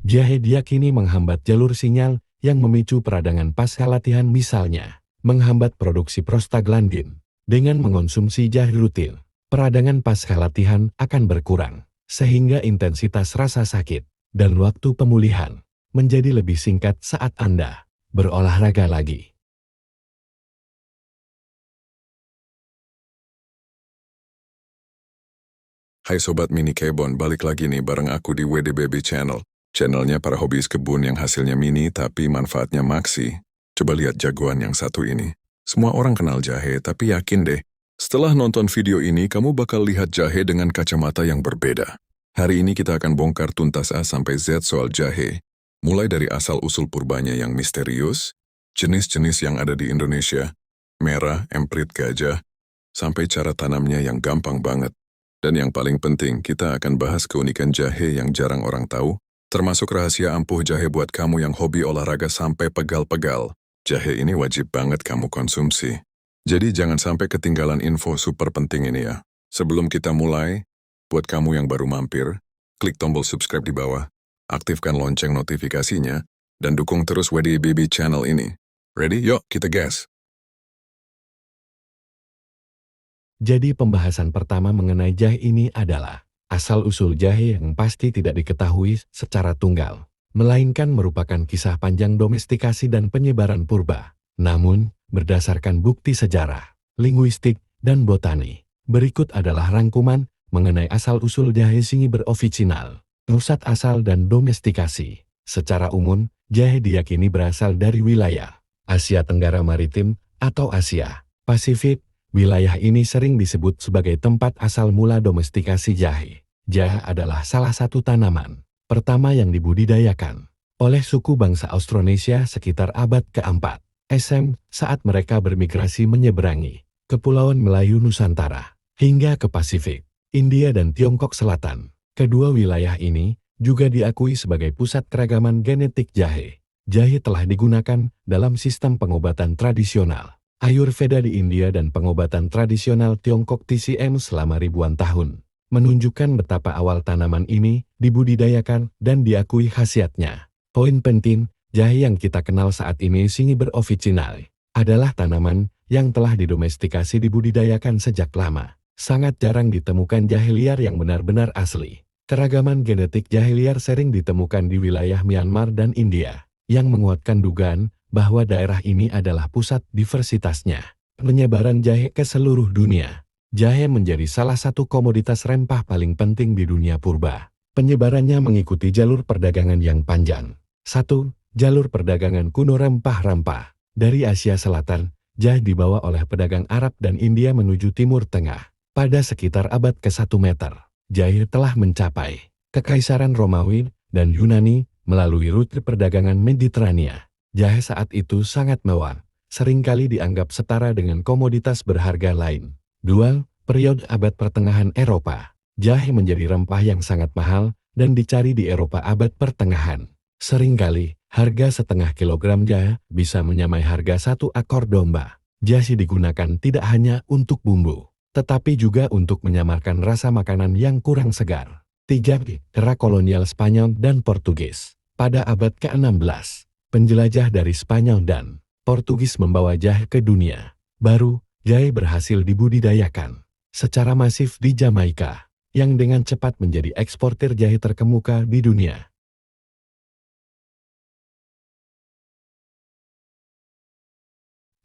Jahe diyakini menghambat jalur sinyal yang memicu peradangan pasca latihan, misalnya menghambat produksi prostaglandin. Dengan mengonsumsi jahe rutin, peradangan pasca latihan akan berkurang, sehingga intensitas rasa sakit dan waktu pemulihan menjadi lebih singkat saat Anda berolahraga lagi. Hai Sobat Mini Kebon, balik lagi nih bareng aku di WD Baby Channel. Channelnya para hobis kebun yang hasilnya mini tapi manfaatnya maksi. Coba lihat jagoan yang satu ini. Semua orang kenal jahe, tapi yakin deh, setelah nonton video ini kamu bakal lihat jahe dengan kacamata yang berbeda. Hari ini kita akan bongkar tuntas A sampai Z soal jahe. Mulai dari asal-usul purbanya yang misterius, jenis-jenis yang ada di Indonesia, merah, emprit, gajah, sampai cara tanamnya yang gampang banget. Dan yang paling penting, kita akan bahas keunikan jahe yang jarang orang tahu, termasuk rahasia ampuh jahe buat kamu yang hobi olahraga sampai pegal-pegal. Jahe ini wajib banget kamu konsumsi. Jadi jangan sampai ketinggalan info super penting ini ya. Sebelum kita mulai, buat kamu yang baru mampir, klik tombol subscribe di bawah, aktifkan lonceng notifikasinya, dan dukung terus WD Baby Channel ini. Ready? Yuk, kita gas! Jadi pembahasan pertama mengenai jahe ini adalah asal-usul jahe yang pasti tidak diketahui secara tunggal, melainkan merupakan kisah panjang domestikasi dan penyebaran purba. Namun, berdasarkan bukti sejarah, linguistik, dan botani, berikut adalah rangkuman mengenai asal-usul jahe singi berorisinal, pusat asal dan domestikasi. Secara umum, jahe diyakini berasal dari wilayah Asia Tenggara Maritim atau Asia Pasifik. Wilayah ini sering disebut sebagai tempat asal mula domestikasi jahe. Jahe adalah salah satu tanaman pertama yang dibudidayakan oleh suku bangsa Austronesia sekitar abad ke-4 SM saat mereka bermigrasi menyeberangi Kepulauan Melayu Nusantara hingga ke Pasifik, India dan Tiongkok Selatan. Kedua wilayah ini juga diakui sebagai pusat keragaman genetik jahe. Jahe telah digunakan dalam sistem pengobatan tradisional Ayurveda di India dan pengobatan tradisional Tiongkok TCM selama ribuan tahun, menunjukkan betapa awal tanaman ini dibudidayakan dan diakui khasiatnya. Poin penting, jahe yang kita kenal saat ini singi berorisinal adalah tanaman yang telah didomestikasi dibudidayakan sejak lama. Sangat jarang ditemukan jahe liar yang benar-benar asli. Keragaman genetik jahe liar sering ditemukan di wilayah Myanmar dan India, yang menguatkan dugaan bahwa daerah ini adalah pusat diversitasnya penyebaran jahe ke seluruh dunia. Jahe menjadi salah satu komoditas rempah paling penting di dunia purba. Penyebarannya mengikuti jalur perdagangan yang panjang. 1. Jalur perdagangan kuno rempah-rempah. Dari Asia Selatan, jahe dibawa oleh pedagang Arab dan India menuju Timur Tengah. Pada sekitar abad ke-1 meter, jahe telah mencapai Kekaisaran Romawi dan Yunani melalui rute perdagangan Mediterania. Jahe saat itu sangat mewah, seringkali dianggap setara dengan komoditas berharga lain. 2. Periode abad pertengahan Eropa. Jahe menjadi rempah yang sangat mahal dan dicari di Eropa abad pertengahan. Seringkali, harga setengah kilogram jahe bisa menyamai harga satu ekor domba. Jahe digunakan tidak hanya untuk bumbu, tetapi juga untuk menyamarkan rasa makanan yang kurang segar. 3. Era kolonial Spanyol dan Portugis. Pada abad ke-16, penjelajah dari Spanyol dan Portugis membawa jahe ke dunia. Baru, jahe berhasil dibudidayakan secara masif di Jamaika, yang dengan cepat menjadi eksportir jahe terkemuka di dunia.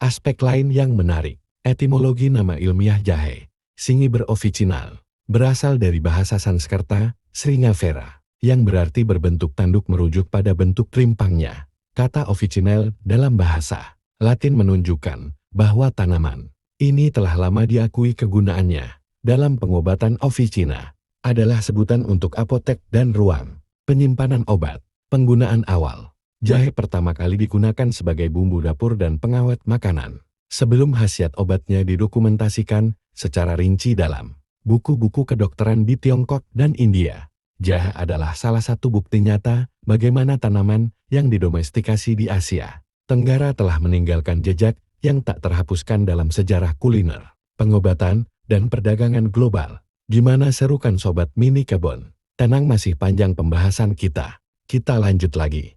Aspek lain yang menarik, etimologi nama ilmiah jahe, singi berorisinal, berasal dari bahasa Sanskerta, Sringavera, yang berarti berbentuk tanduk merujuk pada bentuk rimpangnya. Kata orisinal dalam bahasa Latin menunjukkan bahwa tanaman ini telah lama diakui kegunaannya dalam pengobatan. Officina adalah sebutan untuk apotek dan ruang penyimpanan obat. Penggunaan awal, jahe pertama kali digunakan sebagai bumbu dapur dan pengawet makanan, sebelum khasiat obatnya didokumentasikan secara rinci dalam buku-buku kedokteran di Tiongkok dan India. Jahe adalah salah satu bukti nyata bagaimana tanaman yang didomestikasi di Asia Tenggara telah meninggalkan jejak yang tak terhapuskan dalam sejarah kuliner, pengobatan, dan perdagangan global. Gimana serukan Sobat Mini Kebon? Tenang, masih panjang pembahasan kita. Kita lanjut lagi.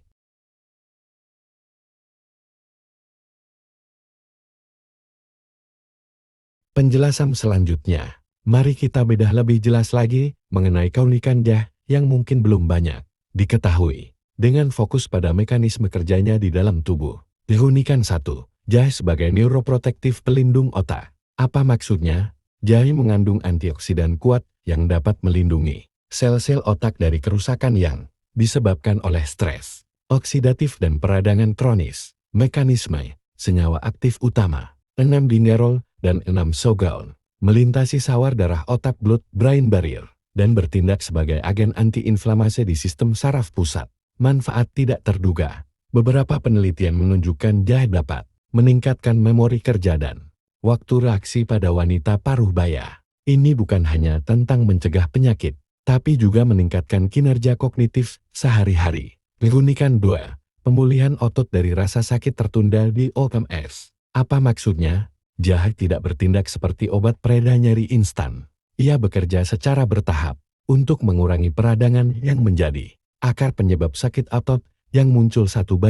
Penjelasan selanjutnya. Mari kita bedah lebih jelas lagi mengenai keunikan jahe yang mungkin belum banyak diketahui. Dengan fokus pada mekanisme kerjanya di dalam tubuh. Keunikan 1. Jahe sebagai neuroprotektif pelindung otak. Apa maksudnya? Jahe mengandung antioksidan kuat yang dapat melindungi sel-sel otak dari kerusakan yang disebabkan oleh stres, oksidatif dan peradangan kronis. Mekanisme, senyawa aktif utama, 6-dinerol dan 6-sogaol, melintasi sawar darah otak blood-brain barrier, dan bertindak sebagai agen antiinflamasi di sistem saraf pusat. Manfaat tidak terduga. Beberapa penelitian menunjukkan jahe dapat meningkatkan memori kerja dan waktu reaksi pada wanita paruh baya. Ini bukan hanya tentang mencegah penyakit, tapi juga meningkatkan kinerja kognitif sehari-hari. Keunikan 2. Pemulihan otot dari rasa sakit tertunda di OMS. Apa maksudnya? Jahe tidak bertindak seperti obat pereda nyeri instan. Ia bekerja secara bertahap untuk mengurangi peradangan yang menjadi akar penyebab sakit otot yang muncul 1:2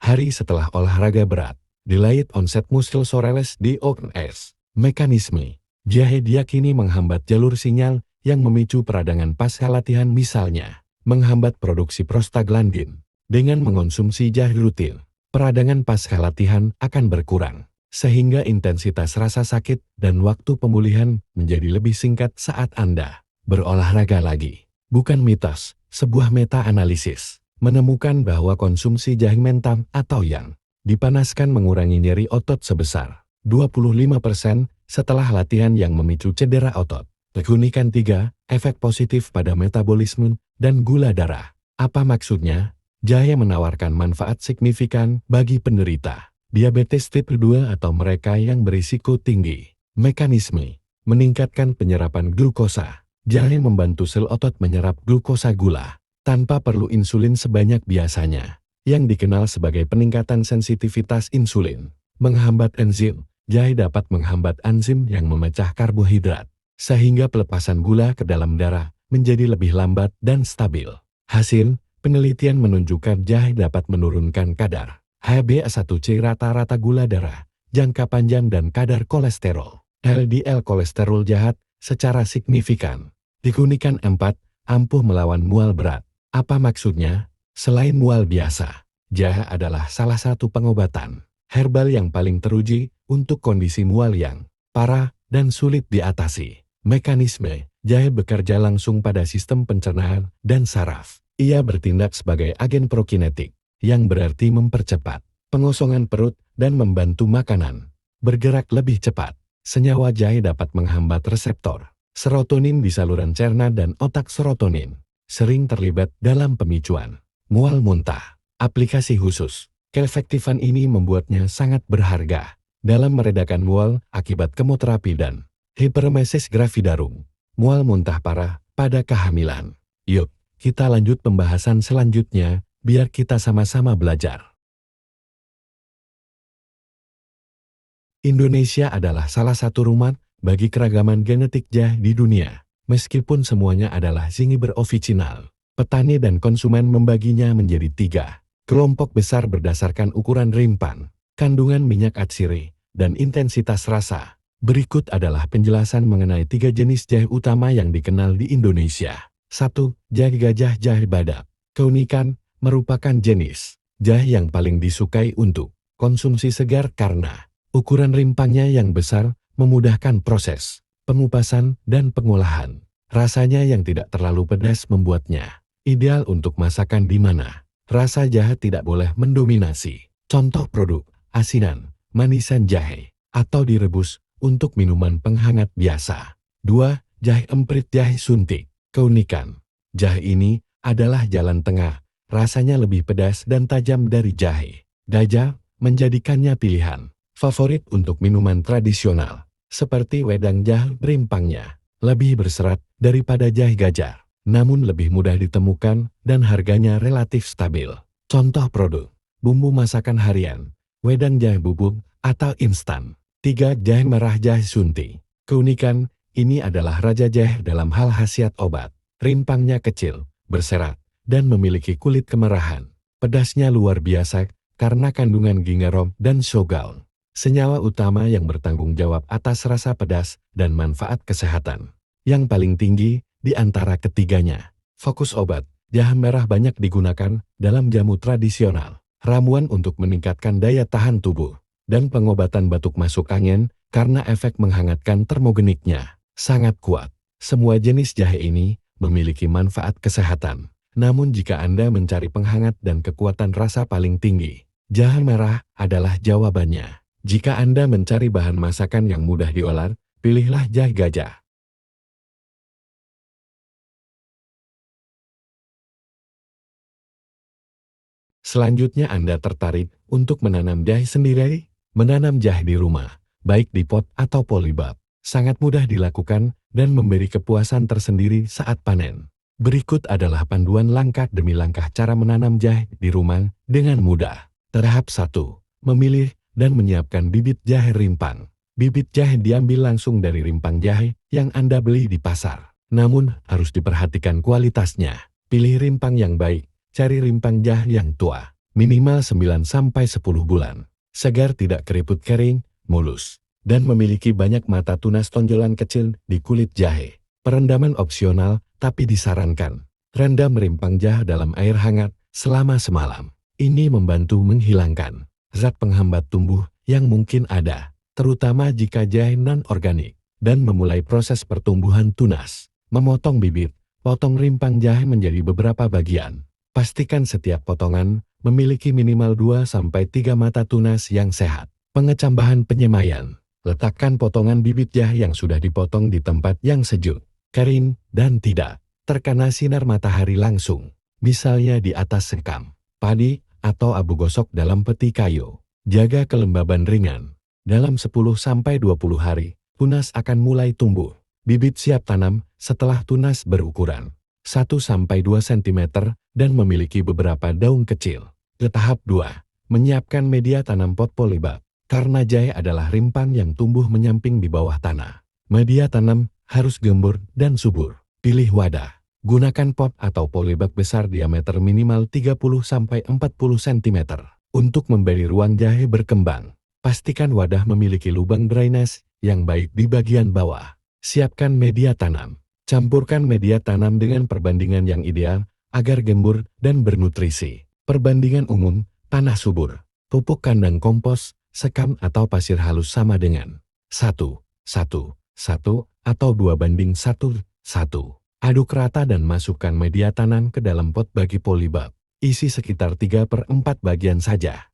hari setelah olahraga berat. Delayed onset muscle soreness di OMS. Mekanisme. Jahe diyakini menghambat jalur sinyal yang memicu peradangan pasca latihan, misalnya menghambat produksi prostaglandin. Dengan mengonsumsi jahe rutin, peradangan pasca latihan akan berkurang, sehingga intensitas rasa sakit dan waktu pemulihan menjadi lebih singkat saat Anda berolahraga lagi. Bukan mitos. Sebuah meta-analisis menemukan bahwa konsumsi jahe mentah atau yang dipanaskan mengurangi nyeri otot sebesar 25% setelah latihan yang memicu cedera otot. Keunikan 3, efek positif pada metabolisme dan gula darah. Apa maksudnya? Jahe menawarkan manfaat signifikan bagi penderita diabetes tipe 2 atau mereka yang berisiko tinggi. Mekanisme, meningkatkan penyerapan glukosa. Jahe membantu sel otot menyerap glukosa gula tanpa perlu insulin sebanyak biasanya, yang dikenal sebagai peningkatan sensitivitas insulin. Menghambat enzim. Jahe dapat menghambat enzim yang memecah karbohidrat, sehingga pelepasan gula ke dalam darah menjadi lebih lambat dan stabil. Hasil, penelitian menunjukkan jahe dapat menurunkan kadar HbA1c, rata-rata gula darah, jangka panjang dan kadar kolesterol, LDL kolesterol jahat, secara signifikan. Keunikan 4, ampuh melawan mual berat. Apa maksudnya? Selain mual biasa, jahe adalah salah satu pengobatan herbal yang paling teruji untuk kondisi mual yang parah dan sulit diatasi. Mekanisme, jahe bekerja langsung pada sistem pencernaan dan saraf. Ia bertindak sebagai agen prokinetik, yang berarti mempercepat pengosongan perut dan membantu makanan bergerak lebih cepat. Senyawa jahe dapat menghambat reseptor serotonin di saluran cerna dan otak. Serotonin sering terlibat dalam pemicuan mual muntah. Aplikasi khusus. Keefektifan ini membuatnya sangat berharga dalam meredakan mual akibat kemoterapi dan hiperemesis gravidarum, mual muntah parah pada kehamilan. Yuk, kita lanjut pembahasan selanjutnya, biar kita sama-sama belajar. Indonesia adalah salah satu rumah bagi keragaman genetik jahe di dunia. Meskipun semuanya adalah Zingiber original, petani dan konsumen membaginya menjadi 3 kelompok besar berdasarkan ukuran rimpan, kandungan minyak atsiri, dan intensitas rasa. Berikut adalah penjelasan mengenai 3 jenis jahe utama yang dikenal di Indonesia. 1. Jahe gajah, jahe badak. Keunikan, merupakan jenis jahe yang paling disukai untuk konsumsi segar karena ukuran rimpangnya yang besar, memudahkan proses pengupasan dan pengolahan. Rasanya yang tidak terlalu pedas membuatnya ideal untuk masakan di mana rasa jahe tidak boleh mendominasi. Contoh produk, asinan, manisan jahe, atau direbus untuk minuman penghangat biasa. 2. Jahe emprit, jahe suntik. Keunikan, jahe ini adalah jalan tengah, rasanya lebih pedas dan tajam dari jahe gajah, menjadikannya pilihan favorit untuk minuman tradisional, seperti wedang jahe. Rimpangnya lebih berserat daripada jahe gajah, namun lebih mudah ditemukan dan harganya relatif stabil. Contoh produk, bumbu masakan harian, wedang jahe bubuk atau instan. 3. Jahe merah, jahe suntik. Keunikan, ini adalah raja jahe dalam hal khasiat obat. Rimpangnya kecil, berserat, dan memiliki kulit kemerahan. Pedasnya luar biasa karena kandungan gingerol dan sogal, senyawa utama yang bertanggung jawab atas rasa pedas dan manfaat kesehatan. Yang paling tinggi di antara ketiganya, fokus obat. Jahe merah banyak digunakan dalam jamu tradisional, ramuan untuk meningkatkan daya tahan tubuh, dan pengobatan batuk masuk angin karena efek menghangatkan termogeniknya sangat kuat. Semua jenis jahe ini memiliki manfaat kesehatan. Namun jika Anda mencari penghangat dan kekuatan rasa paling tinggi, jahe merah adalah jawabannya. Jika Anda mencari bahan masakan yang mudah diolah, pilihlah jahe gajah. Selanjutnya Anda tertarik untuk menanam jahe sendiri? Menanam jahe di rumah, baik di pot atau polybag, sangat mudah dilakukan dan memberi kepuasan tersendiri saat panen. Berikut adalah panduan langkah demi langkah cara menanam jahe di rumah dengan mudah. Tahap 1. Memilih dan menyiapkan bibit jahe rimpang. Bibit jahe diambil langsung dari rimpang jahe yang Anda beli di pasar. Namun, harus diperhatikan kualitasnya. Pilih rimpang yang baik. Cari rimpang jahe yang tua, minimal 9-10 bulan. Segar, tidak keriput kering, mulus, dan memiliki banyak mata tunas tonjolan kecil di kulit jahe. Perendaman opsional, tapi disarankan. Rendam rimpang jahe dalam air hangat selama semalam. Ini membantu menghilangkan zat penghambat tumbuh yang mungkin ada, terutama jika jahe non-organik, dan memulai proses pertumbuhan tunas. Memotong bibit, potong rimpang jahe menjadi beberapa bagian. Pastikan setiap potongan memiliki minimal 2-3 mata tunas yang sehat. Pengecambahan penyemaian. Letakkan potongan bibit jahe yang sudah dipotong di tempat yang sejuk, kering, dan tidak terkena sinar matahari langsung. Misalnya di atas sekam, padi, atau abu gosok dalam peti kayu. Jaga kelembaban ringan. Dalam 10-20 hari, tunas akan mulai tumbuh. Bibit siap tanam setelah tunas berukuran 1-2 cm dan memiliki beberapa daun kecil. Ke tahap 2. Menyiapkan media tanam pot polybag. Karena jahe adalah rimpang yang tumbuh menyamping di bawah tanah. Media tanam harus gembur dan subur. Pilih wadah. Gunakan pot atau polybag besar diameter minimal 30-40 cm untuk memberi ruang jahe berkembang. Pastikan wadah memiliki lubang drainase yang baik di bagian bawah. Siapkan media tanam. Campurkan media tanam dengan perbandingan yang ideal agar gembur dan bernutrisi. Perbandingan umum, tanah subur, pupuk kandang kompos, sekam atau pasir halus sama dengan 1:1:1 atau 2:1:1. Aduk rata dan masukkan media tanam ke dalam pot bagi polybag. Isi sekitar 3/4 bagian saja.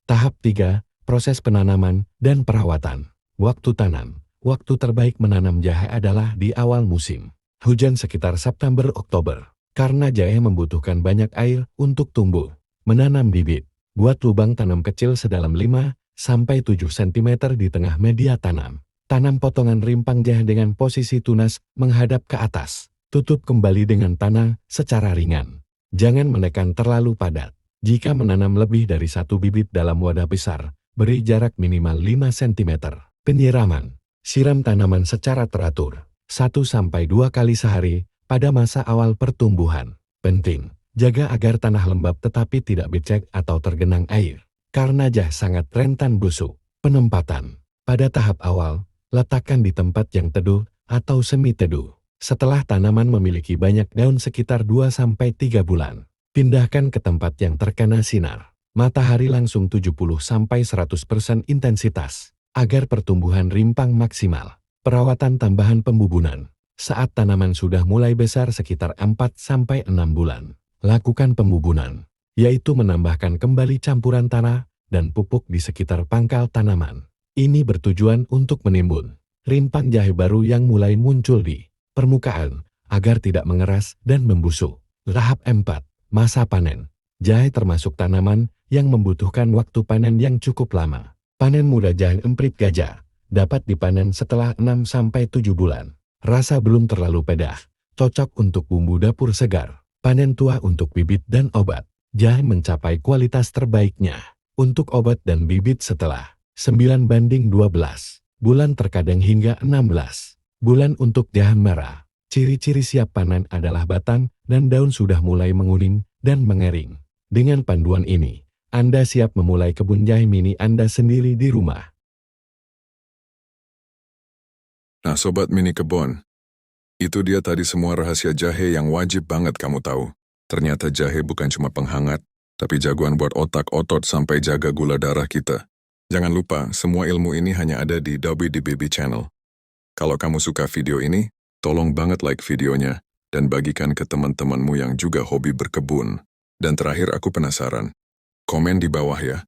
Tahap 3. Proses penanaman dan perawatan. Waktu tanam. Waktu terbaik menanam jahe adalah di awal musim hujan sekitar September-Oktober. Karena jahe membutuhkan banyak air untuk tumbuh. Menanam bibit. Buat lubang tanam kecil sedalam 5-7 cm di tengah media tanam. Tanam potongan rimpang jahe dengan posisi tunas menghadap ke atas. Tutup kembali dengan tanah secara ringan. Jangan menekan terlalu padat. Jika menanam lebih dari satu bibit dalam wadah besar, beri jarak minimal 5 cm. Penyiraman. Siram tanaman secara teratur, 1-2 kali sehari pada masa awal pertumbuhan. Penting, jaga agar tanah lembab tetapi tidak becek atau tergenang air. Karena jahe sangat rentan busuk. Penempatan. Pada tahap awal, letakkan di tempat yang teduh atau semi teduh. Setelah tanaman memiliki banyak daun sekitar 2-3 bulan, pindahkan ke tempat yang terkena sinar matahari langsung 70-100% intensitas. Agar pertumbuhan rimpang maksimal. Perawatan tambahan pembubunan. Saat tanaman sudah mulai besar sekitar 4-6 bulan, lakukan pembubunan, yaitu menambahkan kembali campuran tanah dan pupuk di sekitar pangkal tanaman. Ini bertujuan untuk menimbun rimpang jahe baru yang mulai muncul di permukaan, agar tidak mengeras dan membusuk. Tahap 4. Masa panen. Jahe termasuk tanaman yang membutuhkan waktu panen yang cukup lama. Panen muda jahe emprit gajah dapat dipanen setelah 6-7 bulan. Rasa belum terlalu pedas, cocok untuk bumbu dapur segar. Panen tua untuk bibit dan obat. Jahe mencapai kualitas terbaiknya untuk obat dan bibit setelah 9:12 bulan, terkadang hingga 16 bulan untuk jahe merah. Ciri-ciri siap panen adalah batang dan daun sudah mulai menguning dan mengering. Dengan panduan ini, Anda siap memulai kebun jahe mini Anda sendiri di rumah. Nah Sobat Mini Kebon, itu dia tadi semua rahasia jahe yang wajib banget kamu tahu. Ternyata jahe bukan cuma penghangat, tapi jagoan buat otak, otot, sampai jaga gula darah kita. Jangan lupa, semua ilmu ini hanya ada di WDBB Channel. Kalau kamu suka video ini, tolong banget like videonya, dan bagikan ke teman-temanmu yang juga hobi berkebun. Dan terakhir aku penasaran, komen di bawah ya.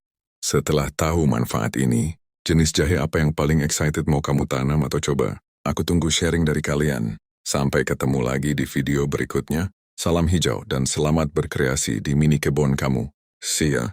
Setelah tahu manfaat ini, jenis jahe apa yang paling excited mau kamu tanam atau coba? Aku tunggu sharing dari kalian. Sampai ketemu lagi di video berikutnya. Salam hijau dan selamat berkreasi di mini kebun kamu. See ya.